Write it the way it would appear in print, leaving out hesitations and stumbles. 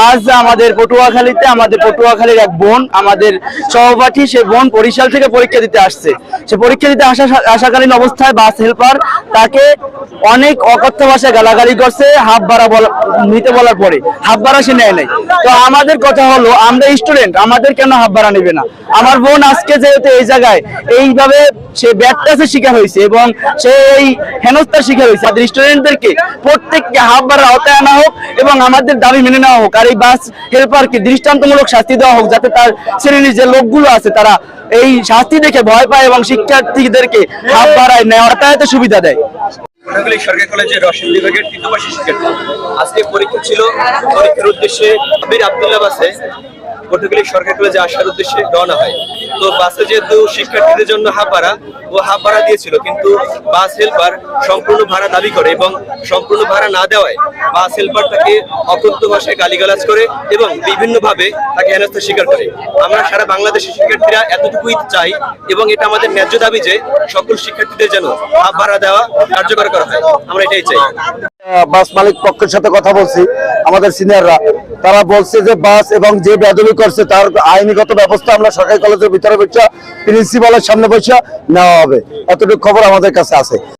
আজ আমাদের পটুয়াখালীর এক বোন, আমাদের সহপাঠী, সে বোন বরিশাল থেকে পরীক্ষা দিতে আসছে। সে পরীক্ষা দিতে আসাকালীন অবস্থায় বাস হেল্পার তাকে অনেক অকথ্য ভাষায় গালাগালি করছে, হাফ ভাড়া নিতে বলার পরে হাফ ভাড়া সে নেয় নাই। তো আমাদের কথা হলো, আমরা স্টুডেন্ট, আমাদের কেন হাফ ভাড়া নেবে না? আমার বোন আজকে যেহেতু এই জায়গায় এইভাবে সে ব্যাকটাসের শিকার হয়েছে এবং সে এই হেনস্থার শিকার হয়েছে, আমাদের স্টুডেন্টদেরকে প্রত্যেককে হাফ ভাড়া আওতায় আনা হোক এবং আমাদের দাবি মেনে নেওয়া হোক। আর এই বাস হেল্পারকে দৃষ্টান্তমূলক শাস্তি দেওয়া হোক, যাতে তার শ্রেণীর যে লোকগুলো আছে তারা এই শাস্তি দেখে ভয় পায় এবং শিক্ষার্থীদেরকে হাফ ভাড়ায় নেওয়া যাতায়াতের সুবিধা দেয়। পটুয়াখালী সরকারি কলেজের রসায়ন বিভাগের তৃতীয় বর্ষের শিক্ষার্থী। আজকে পরীক্ষা ছিল। পরীক্ষার উদ্দেশ্যে আবির আব্দুল্লাহ বাসে পটুয়াখালী সরকারি কলেজে আসার উদ্দেশ্যে রওনা হয়। তো বাসে যেহেতু শিক্ষার্থীদের জন্য হাফ ভাড়া দিয়েছিল, কিন্তু বাস হেল্পার সম্পূর্ণ ভাড়া দাবি করে এবং সম্পূর্ণ ভাড়া না দেওয়ায় বাস হেল্পার তাকে অকথ্য ভাষায় গালিগালাজ করে এবং বিভিন্নভাবে তাকে হেনস্থার শিকার করে। আমরা সারা বাংলাদেশের শিক্ষার্থীরা এতটুকুই চাই এবং এটা আমাদের ন্যায্য দাবি যে সকল শিক্ষার্থীদের যেন হাফ ভাড়া দেওয়া কার্যকর করা হয়। আমরা এটাই চাই। বাস মালিক পক্ষের সাথে কথা বলছি, আমাদের সিনিয়ররা, তারা বলছে যে বাস এবং যে বেদবি করছে তার আইনিগত ব্যবস্থা আমরা সরকারি কলেজের ভিতরে বসে প্রিন্সিপালের সামনে বসে নেওয়া হবে। এতটুকু খবর আমাদের কাছে আছে।